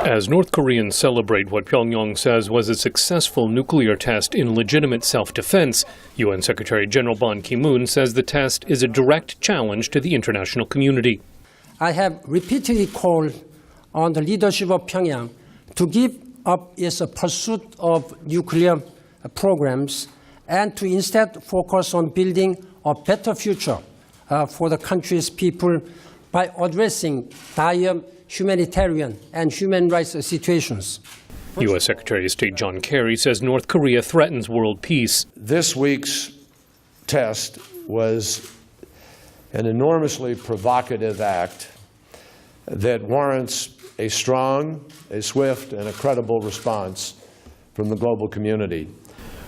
As North Koreans celebrate what Pyongyang says was a successful nuclear test in legitimate self-defense, UN Secretary General Ban Ki-moon says the test is a direct challenge to the international community. I have repeatedly called on the leadership of Pyongyang to give up its pursuit of nuclear programs and to instead focus on building a better future for the country's people by addressing dire humanitarian and human rights situations. U.S. Secretary of State John Kerry says North Korea threatens world peace. This week's test was an enormously provocative act that warrants a strong, a swift, and a credible response from the global community.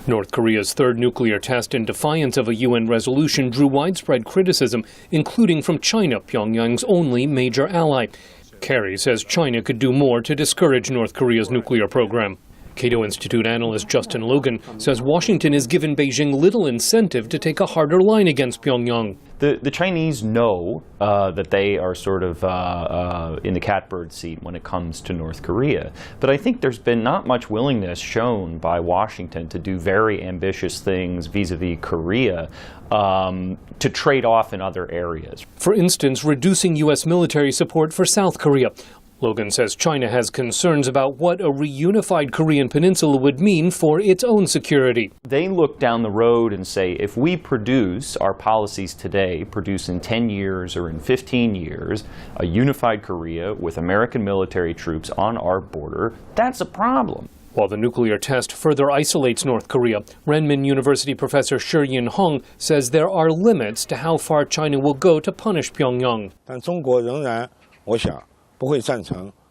North Korea's third nuclear test in defiance of a UN resolution drew widespread criticism, including from China, Pyongyang's only major ally. Kerry says China could do more to discourage North Korea's nuclear program. CATO Institute analyst Justin Logan says Washington has given Beijing little incentive to take a harder line against Pyongyang. The Chinese know that they are sort of in the catbird seat when it comes to North Korea. But I think there's been not much willingness shown by Washington to do very ambitious things vis-a-vis Korea to trade off in other areas. For instance, reducing U.S. military support for South Korea. Logan says China has concerns about what a reunified Korean peninsula would mean for its own security. They look down the road and say, if we produce our policies today, produce in 10 years or in 15 years, a unified Korea with American military troops on our border, that's a problem. While the nuclear test further isolates North Korea, RENMIN University professor Yinhong says there are limits to how far China will go to punish Pyongyang.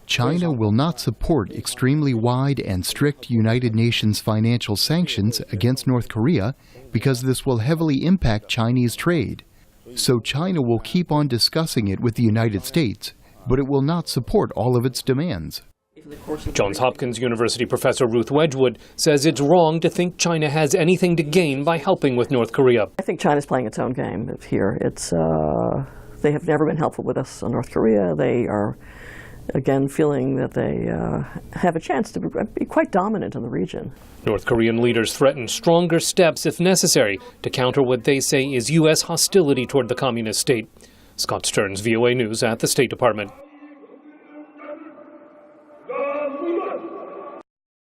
China will not support extremely wide and strict United Nations financial sanctions against North Korea because this will heavily impact Chinese trade. So China will keep on discussing it with the United States, but it will not support all of its demands. Johns Hopkins University professor Ruth Wedgwood says it's wrong to think China has anything to gain by helping with North Korea. I think China's playing its own game here. They have never been helpful with us in North Korea. They are, again, feeling that they have a chance to be quite dominant in the region. North Korean leaders threaten stronger steps, if necessary, to counter what they say is U.S. hostility toward the communist state. Scott Stearns, VOA News at the State Department.